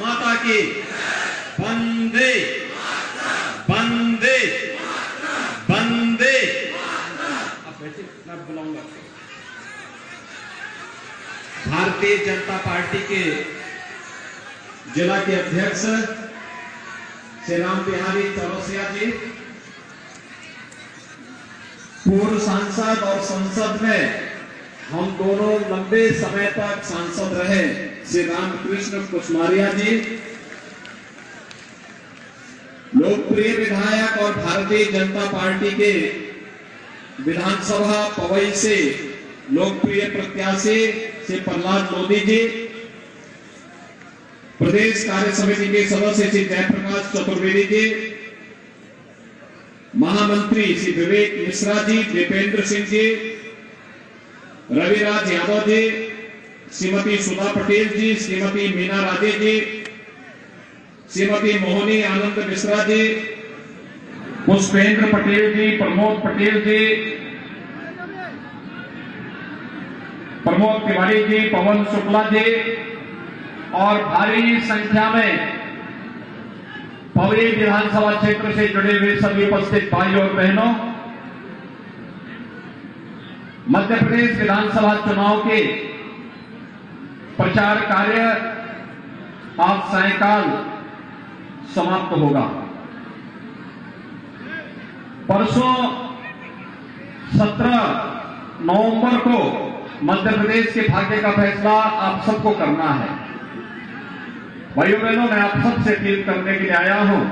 माता की वंदे वंदे वंदे। आप बैठिए, मैं बुलाऊंगा। भारतीय जनता पार्टी के जिला के अध्यक्ष श्री राम बिहारी चौरसिया जी, पूर्व सांसद और संसद में हम दोनों लंबे समय तक सांसद रहे श्री रामकृष्ण कुशमारिया जी, लोकप्रिय विधायक और भारतीय जनता पार्टी के विधानसभा पवई से लोकप्रिय प्रत्याशी श्री प्रहलाद लोधी जी, प्रदेश कार्य समिति के सदस्य श्री जयप्रकाश चतुर्वेदी जी, महामंत्री श्री विवेक मिश्रा जी, दीपेंद्र सिंह जी, रविराज यादव जी, श्रीमती सुधा पटेल जी, श्रीमती मीना राजे जी, श्रीमती मोहनी आनंद मिश्रा जी, पुष्पेंद्र पटेल जी, प्रमोद पटेल जी, प्रमोद तिवारी जी, पवन शुक्ला जी और भारी संख्या में पवई विधानसभा क्षेत्र से जुड़े हुए सभी उपस्थित भाई और बहनों, मध्य प्रदेश विधानसभा चुनाव के प्रचार कार्य आज सायंकाल समाप्त होगा। परसों 17 नवंबर को मध्य प्रदेश के भाग्य का फैसला आप सबको करना है। भाइयों बहनों, मैं आप सबसे अपील करने के लिए आया हूं।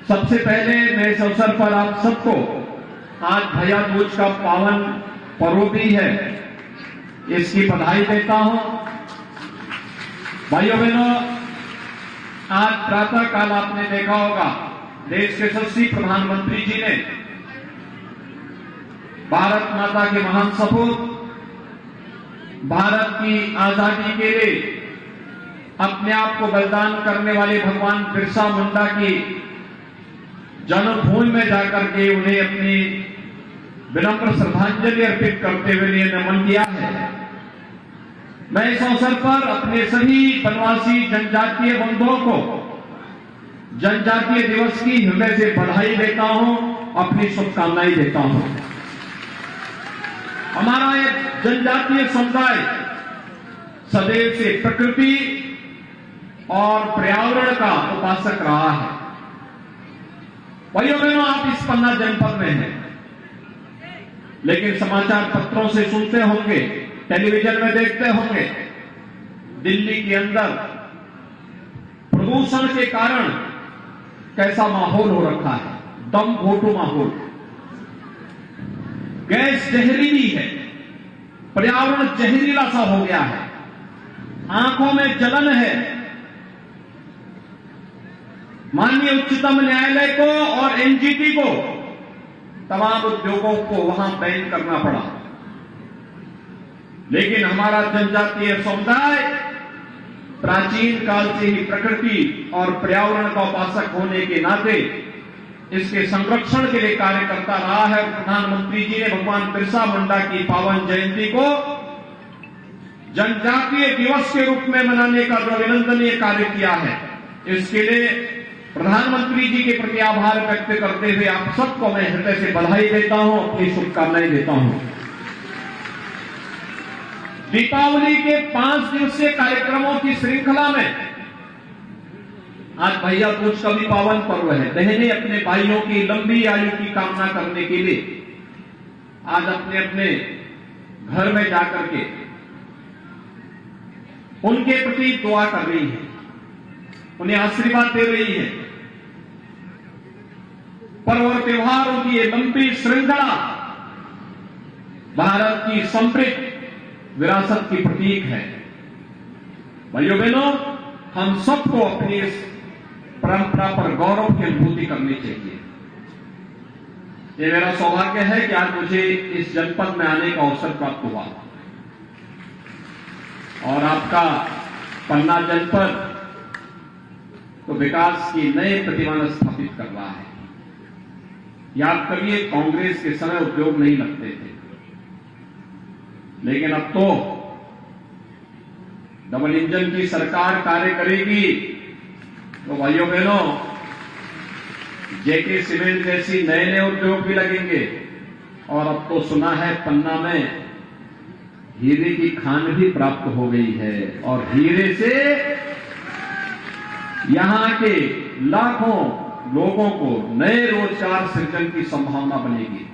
सबसे पहले मैं इस अवसर पर आप सबको आज भैया दूज का पावन पर्व भी है, इसकी बधाई देता हूं। भाइयों बहनों, आज प्रातः काल आपने देखा होगा देश के यशस्वी प्रधानमंत्री जी ने भारत माता के महान सपूत, भारत की आजादी के लिए अपने आप को बलिदान करने वाले भगवान बिरसा मुंडा की जन्मभूमि में जाकर के उन्हें अपनी विनम्र श्रद्धांजलि अर्पित करते हुए नमन किया है। मैं इस अवसर पर अपने सभी वनवासी जनजातीय बंधुओं को जनजातीय दिवस की हृदय से बधाई देता हूं, अपनी शुभकामनाएं देता हूं। हमारा एक जनजातीय समुदाय सदैव से प्रकृति और पर्यावरण का उपासक रहा है। भाइयों बहनों, आप इस पन्ना जनपद में हैं, लेकिन समाचार पत्रों से सुनते होंगे, टेलीविजन में देखते होंगे, दिल्ली के अंदर प्रदूषण के कारण कैसा माहौल हो रखा है, दम घोटू माहौल। गैस जहरीली है, पर्यावरण जहरीला सा हो गया है, आंखों में जलन है। माननीय उच्चतम न्यायालय को और एनजीटी को तमाम उद्योगों को वहां बैन करना पड़ा, लेकिन हमारा जनजातीय समुदाय प्राचीन काल से ही प्रकृति और पर्यावरण का उपासक होने के नाते इसके संरक्षण के लिए कार्य करता रहा है। प्रधानमंत्री जी ने भगवान बिरसा मुंडा की पावन जयंती को जनजातीय दिवस के रूप में मनाने का जो अभिनंदनीय कार्य किया है, इसके लिए प्रधानमंत्री जी के प्रति आभार व्यक्त करते हुए आप सबको मैं हृदय से बधाई देता हूं, अपनी शुभकामनाएं देता हूं। दीपावली के 5 दिवसीय कार्यक्रमों की श्रृंखला में आज भैया दूज का भी पावन पर्व है। बहनें अपने भाइयों की लंबी आयु की कामना करने के लिए आज अपने अपने घर में जाकर के उनके प्रति दुआ कर रही है, उन्हें आशीर्वाद दे रही है। पर्व और त्योहारों की ये लंबी श्रृंखला भारत की समृद्ध विरासत की प्रतीक है। भाइयों बहनों, हम सबको अपनी इस परंपरा पर गौरव की अनुभूति करनी चाहिए। ये मेरा सौभाग्य है कि आज मुझे इस जनपद में आने का अवसर प्राप्त हुआ और आपका पन्ना जनपद तो विकास की नए प्रतिमान स्थापित कर रहा है। याद करिए, कांग्रेस के समय उद्योग नहीं लगते थे, लेकिन अब तो डबल इंजन की सरकार कार्य करेगी तो भाइयों बहनों, जेके सीमेंट जैसी नए नए उद्योग भी लगेंगे। और अब तो सुना है पन्ना में हीरे की खान भी प्राप्त हो गई है और हीरे से यहां के लाखों लोगों को नए रोजगार सृजन की संभावना बनेगी।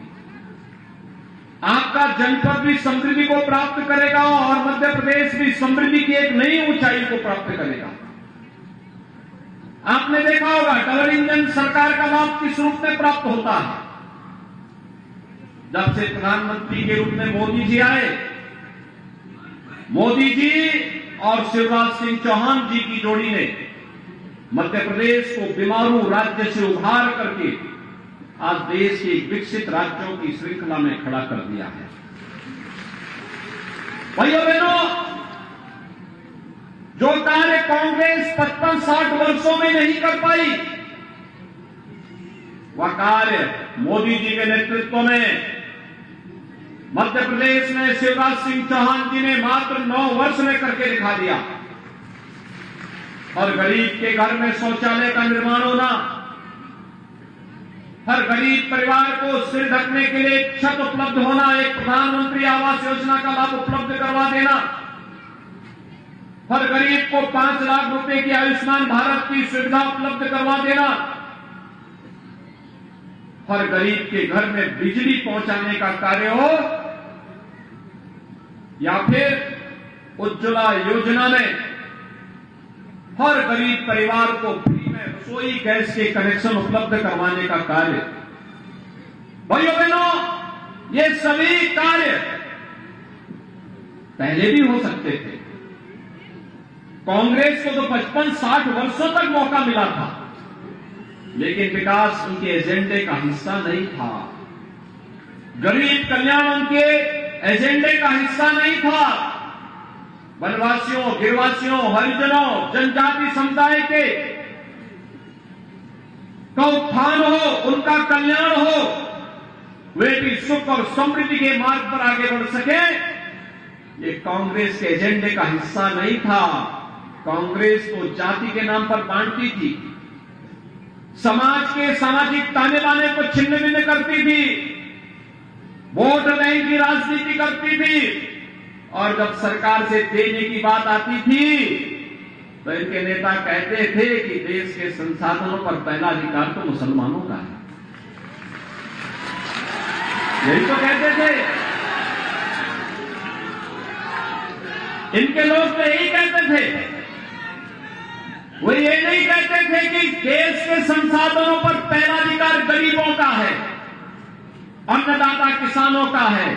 आपका जनपद भी समृद्धि को प्राप्त करेगा और मध्य प्रदेश भी समृद्धि की एक नई ऊंचाई को प्राप्त करेगा। आपने देखा होगा डबल इंजन सरकार का लाभ किस रूप में प्राप्त होता है। जब से प्रधानमंत्री के रूप में मोदी जी आए, मोदी जी और शिवराज सिंह चौहान जी की जोड़ी ने मध्य प्रदेश को बीमारू राज्य से उभार करके आज देश के विकसित राज्यों की श्रृंखला में खड़ा कर दिया है। भाइयों बहनों, जो कार्य कांग्रेस 55-60 वर्षों में नहीं कर पाई, वह कार्य मोदी जी के नेतृत्व में मध्य प्रदेश में शिवराज सिंह चौहान जी ने मात्र 9 वर्ष में करके दिखा दिया। हर गरीब के घर में शौचालय का निर्माण होना, हर गरीब परिवार को सिर ढकने के लिए एक छत उपलब्ध होना, एक प्रधानमंत्री आवास योजना का लाभ उपलब्ध करवा देना, हर गरीब को 5 लाख रुपए की आयुष्मान भारत की सुविधा उपलब्ध करवा देना, हर गरीब के घर में बिजली पहुंचाने का कार्य हो, या फिर उज्ज्वला योजना में हर गरीब परिवार को फ्री में रसोई गैस के कनेक्शन उपलब्ध करवाने का कार्य। भाइयों बहनों, ये सभी कार्य पहले भी हो सकते थे। कांग्रेस को तो 55-60 वर्षों तक मौका मिला था, लेकिन विकास उनके एजेंडे का हिस्सा नहीं था। गरीब कल्याण उनके एजेंडे का हिस्सा नहीं था। वनवासियों, गिरवासियों, हरिजनों, जनजाति समुदाय के का उत्थान हो, उनका कल्याण हो, वे भी सुख और समृद्धि के मार्ग पर आगे बढ़ सके, ये कांग्रेस के एजेंडे का हिस्सा नहीं था। कांग्रेस को जाति के नाम पर बांटती थी, समाज के सामाजिक ताने बाने को छिन्न भिन्न करती थी, वोट बैंक की राजनीति करती थी, और जब सरकार से देने की बात आती थी तो इनके नेता कहते थे कि देश के संसाधनों पर पहला अधिकार तो मुसलमानों का है। यही तो कहते थे इनके लोग, तो यही कहते थे। वो ये नहीं कहते थे कि देश के संसाधनों पर पहला अधिकार गरीबों का है, अन्नदाता किसानों का है,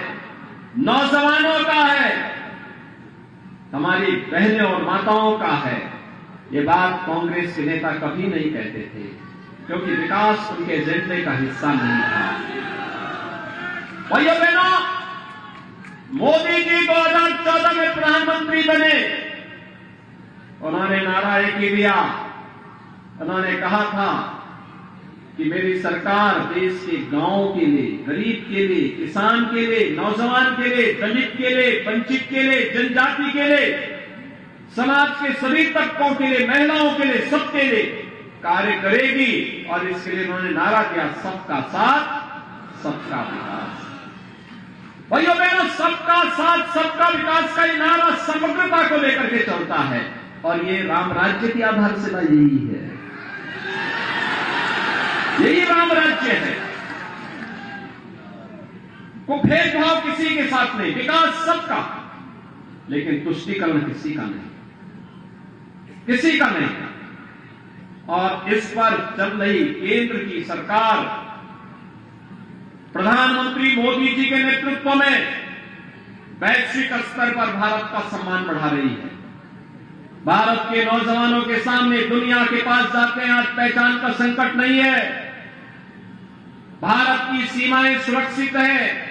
नौजवानों का है, हमारी बहनें और माताओं का है। ये बात कांग्रेस के नेता कभी नहीं कहते थे, क्योंकि विकास उनके एजेंडे का हिस्सा नहीं था। भाइयों बहनों, मोदी जी 2014 में प्रधानमंत्री बने, उन्होंने नारा एक ही दिया, उन्होंने कहा था कि मेरी सरकार देश के गांवों के लिए, गरीब के लिए, किसान के लिए, नौजवान के लिए, दलित के लिए, वंचित के लिए, जनजाति के लिए, समाज के सभी तबकों के लिए, महिलाओं के लिए, सबके लिए कार्य करेगी। और इसके लिए उन्होंने नारा दिया, सबका साथ सबका विकास। भाइयों बहनों, सबका साथ सबका विकास का ये नारा समग्रता को लेकर के चलता है, और ये राम राज्य की आधारशिला यही है, यही राम राज्य है। को भेदभाव किसी के साथ नहीं, विकास सबका, लेकिन तुष्टीकरण किसी का नहीं, किसी का नहीं। और इस पर चल रही केंद्र की सरकार प्रधानमंत्री मोदी जी के नेतृत्व में वैश्विक स्तर पर भारत का सम्मान बढ़ा रही है। भारत के नौजवानों के सामने दुनिया के पास जाते हैं, आज पहचान का संकट नहीं है, भारत की सीमाएं सुरक्षित है।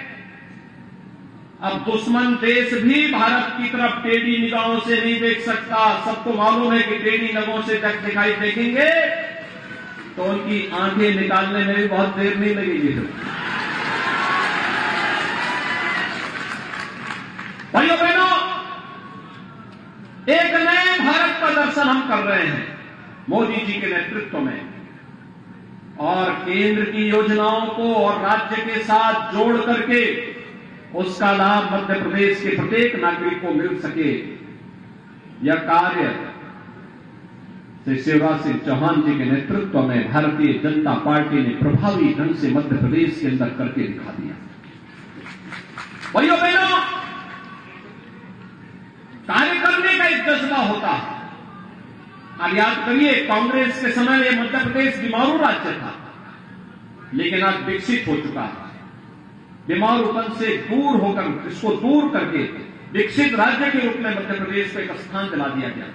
अब दुश्मन देश भी भारत की तरफ टेढ़ी निगाहों से नहीं देख सकता। सबको मालूम है कि टेढ़ी निगाहों से जब दिखाई देखेंगे तो उनकी आंखें निकालने में भी बहुत देर नहीं लगेगी। भाइयों बहनों, एक रहे हैं मोदी जी के नेतृत्व में, और केंद्र की योजनाओं को और राज्य के साथ जोड़ करके उसका लाभ मध्य प्रदेश के प्रत्येक नागरिक को मिल सके, यह कार्य श्री शिवराज सिंह चौहान जी के नेतृत्व में भारतीय जनता पार्टी ने प्रभावी ढंग से मध्य प्रदेश के अंदर करके दिखा दिया। भाइयों बहनों, कार्य करने का एक जज्बा होता है। आप याद करिए, कांग्रेस के समय यह मध्य प्रदेश बीमारू राज्य था, लेकिन आज विकसित हो चुका है। बीमारूपन से दूर होकर, इसको दूर करके विकसित राज्य के रूप में मध्य प्रदेश को एक स्थान दिला दिया गया।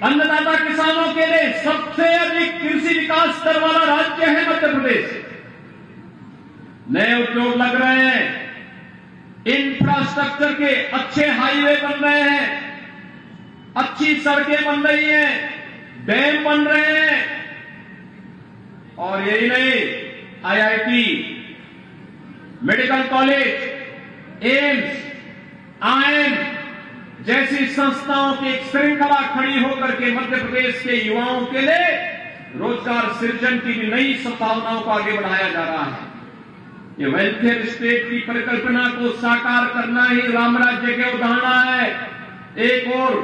अन्नदाता किसानों के लिए सबसे अधिक कृषि विकास दर वाला राज्य है मध्य प्रदेश। नए उद्योग लग रहे हैं, इंफ्रास्ट्रक्चर के अच्छे हाईवे बन रहे हैं, अच्छी सड़कें बन रही हैं, डैम बन रहे हैं, और यही नहीं, IIT, medical college, AIIMS, IIM जैसी संस्थाओं की एक श्रृंखला खड़ी होकर के मध्य प्रदेश के युवाओं के लिए रोजगार सृजन की भी नई संभावनाओं को आगे बढ़ाया जा रहा है। ये वेलफेयर स्टेट की परिकल्पना को साकार करना ही राम राज्य के उदाहरण है। एक और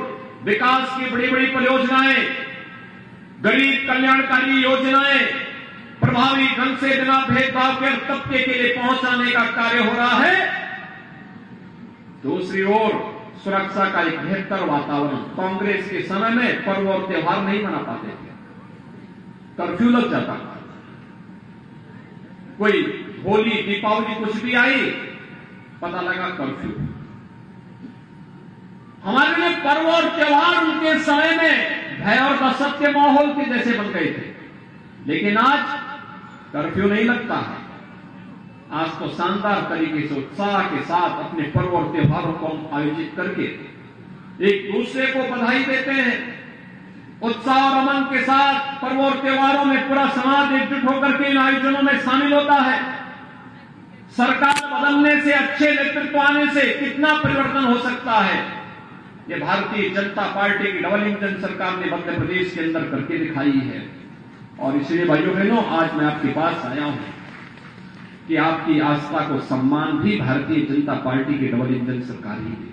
विकास की बड़ी बड़ी परियोजनाएं, गरीब कल्याणकारी योजनाएं प्रभावी ढंग से बिना भेदभाव के तबके के लिए पहुंचाने का कार्य हो रहा है। दूसरी ओर सुरक्षा का एक बेहतर वातावरण। कांग्रेस के समय में पर्व और त्योहार नहीं मना पाते थे, कर्फ्यू लग जाता था। कोई होली, दीपावली कुछ भी आई, पता लगा कर्फ्यू। हमारे लिए पर्व और त्योहार उनके समय में भय और दहशत के माहौल के जैसे बन गए थे, लेकिन आज कर्फ्यू नहीं लगता है। आज तो शानदार तरीके से उत्साह के साथ अपने पर्व और त्योहारों को आयोजित करके एक दूसरे को बधाई देते हैं। उत्साह और अमन के साथ पर्व और त्योहारों में पूरा समाज एकजुट होकर के इन आयोजनों में शामिल होता है। सरकार बदलने से, अच्छे नेतृत्व आने से कितना परिवर्तन हो सकता है, ये भारतीय जनता पार्टी की डबल इंजन सरकार ने मध्य प्रदेश के अंदर करके दिखाई है। और इसलिए भाइयों बहनों, आज मैं आपके पास आया हूं कि आपकी आस्था को सम्मान भी भारतीय जनता पार्टी की डबल इंजन सरकार ही देगी।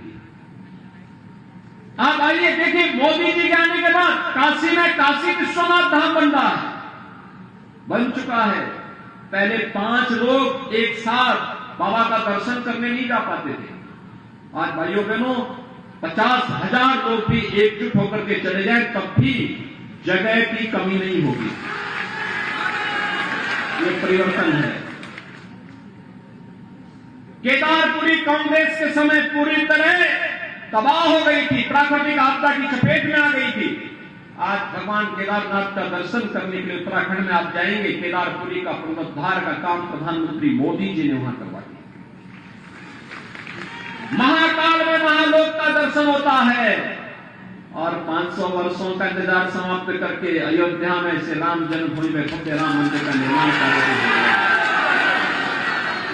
आप आइए देखिए, मोदी जी के आने के बाद काशी में काशी विश्वनाथ धाम बन रहा है, बन चुका है। पहले 5 लोग एक साथ बाबा का दर्शन करने नहीं जा पाते थे। आज भाइयों बहनों 50,000 लोग भी एकजुट होकर के चले जाए, तब भी जगह की कमी नहीं होगी। ये परिवर्तन है। केदारपुरी कांग्रेस के समय पूरी तरह तबाह हो गई थी, प्राकृतिक आपदा की चपेट में आ गई थी। आज भगवान केदारनाथ का दर्शन करने के लिए उत्तराखंड में आप जाएंगे, केदारपुरी का पुनरुद्धार का काम प्रधानमंत्री मोदी जी ने वहां करवा दिया। महाकाल में महालोक का दर्शन होता है, और 500 वर्षों का इंतजार समाप्त करके अयोध्या में से राम जन्मभूमि में भव्य राम मंदिर का निर्माण कर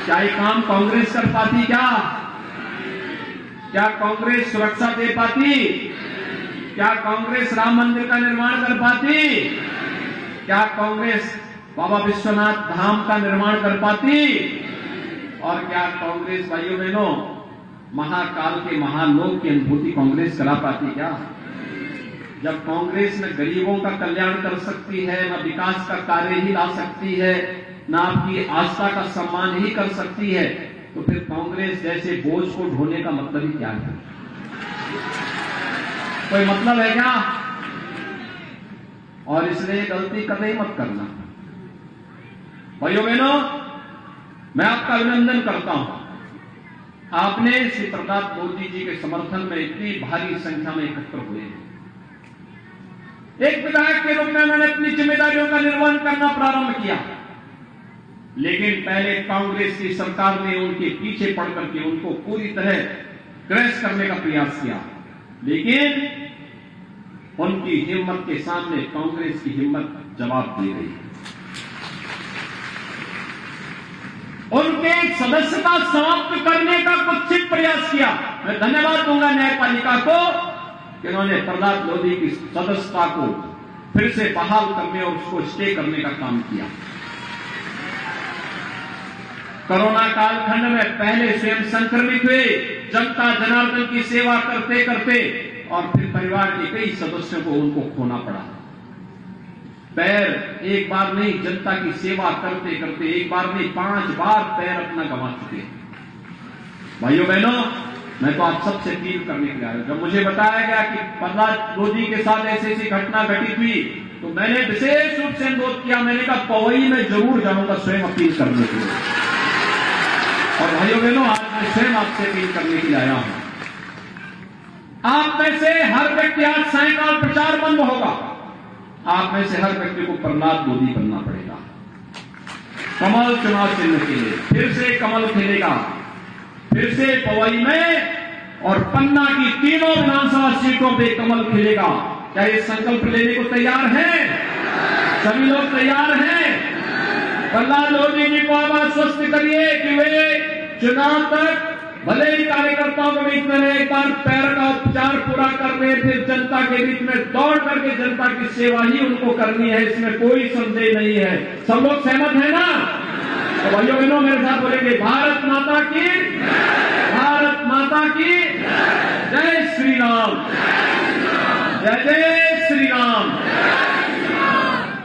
क्या ये काम कांग्रेस कर पाती? क्या कांग्रेस सुरक्षा दे पाती? क्या कांग्रेस राम मंदिर का निर्माण कर पाती? क्या कांग्रेस बाबा विश्वनाथ धाम का निर्माण कर पाती? और क्या कांग्रेस भाइयों बहनों महाकाल के महालोक की अनुभूति कांग्रेस करा पाती? क्या जब कांग्रेस न गरीबों का कल्याण कर सकती है, न विकास का कार्य ही ला सकती है, न आपकी आस्था का सम्मान ही कर सकती है, तो फिर कांग्रेस जैसे बोझ को ढोने का मतलब ही क्या है? कोई मतलब है क्या? और इसलिए गलती कभी मत करना। भाइयों बहनों, मैं आपका अभिनंदन करता हूं। आपने श्री प्रताप मोदी जी के समर्थन में इतनी भारी संख्या में एकत्र हुए हैं। एक विधायक के रूप में मैंने अपनी जिम्मेदारियों का निर्वहन करना प्रारंभ किया, लेकिन पहले कांग्रेस की सरकार ने उनके पीछे पड़ करके उनको पूरी तरह क्रैश करने का प्रयास किया, लेकिन उनकी हिम्मत के सामने कांग्रेस की हिम्मत जवाब दे गई। उनके सदस्यता समाप्त करने का कुत्सित प्रयास किया। मैं धन्यवाद दूंगा न्यायपालिका को कि उन्होंने प्रहलाद लोधी की सदस्यता को फिर से बहाल करने और उसको स्टे करने का काम किया। कोरोना कालखंड में पहले स्वयं संक्रमित हुए, जनता जनार्दन की सेवा करते करते और फिर परिवार के कई सदस्यों को उनको खोना पड़ा। पैर एक बार नहीं, जनता की सेवा करते करते एक बार नहीं 5 बार पैर अपना गंवा चुके। भाइयों बहनों, मैं तो आप सबसे अपील करने के लिए आया हूं। जब मुझे बताया गया कि प्रहलाद लोधी के साथ ऐसी ऐसी घटना घटित हुई तो मैंने विशेष रूप से अनुरोध किया। मैंने कहा पवई में जरूर जाऊंगा स्वयं अपील करने के लिए। और भाइयों बहनों, आज मैं स्वयं आपसे अपील करने के लिए आया हूं। आप में से हर व्यक्ति, आज सायकाल प्रचार बंद होगा, आप में से हर व्यक्ति को प्रहलाद लोधी बनना पड़ेगा। कमल चुनाव चिन्ह के लिए फिर से कमल खिलेगा, फिर से पवई में और पन्ना की तीनों विधानसभा सीटों पे कमल खिलेगा। क्या ये संकल्प लेने को तैयार हैं? सभी लोग तैयार हैं? प्रहलाद लोधी जी को आप आश्वस्त करिए कि वे चुनाव तक भले ही कार्यकर्ताओं के बीच में एक बार पैर का उपचार पूरा करने, फिर जनता के बीच में दौड़ करके जनता की सेवा ही उनको करनी है, इसमें कोई संदेह नहीं है। सब लोग सहमत है ना? तो भाइयों बहनों, मेरे साथ बोलेंगे भारत माता की, भारत माता की जय श्री राम, जय जय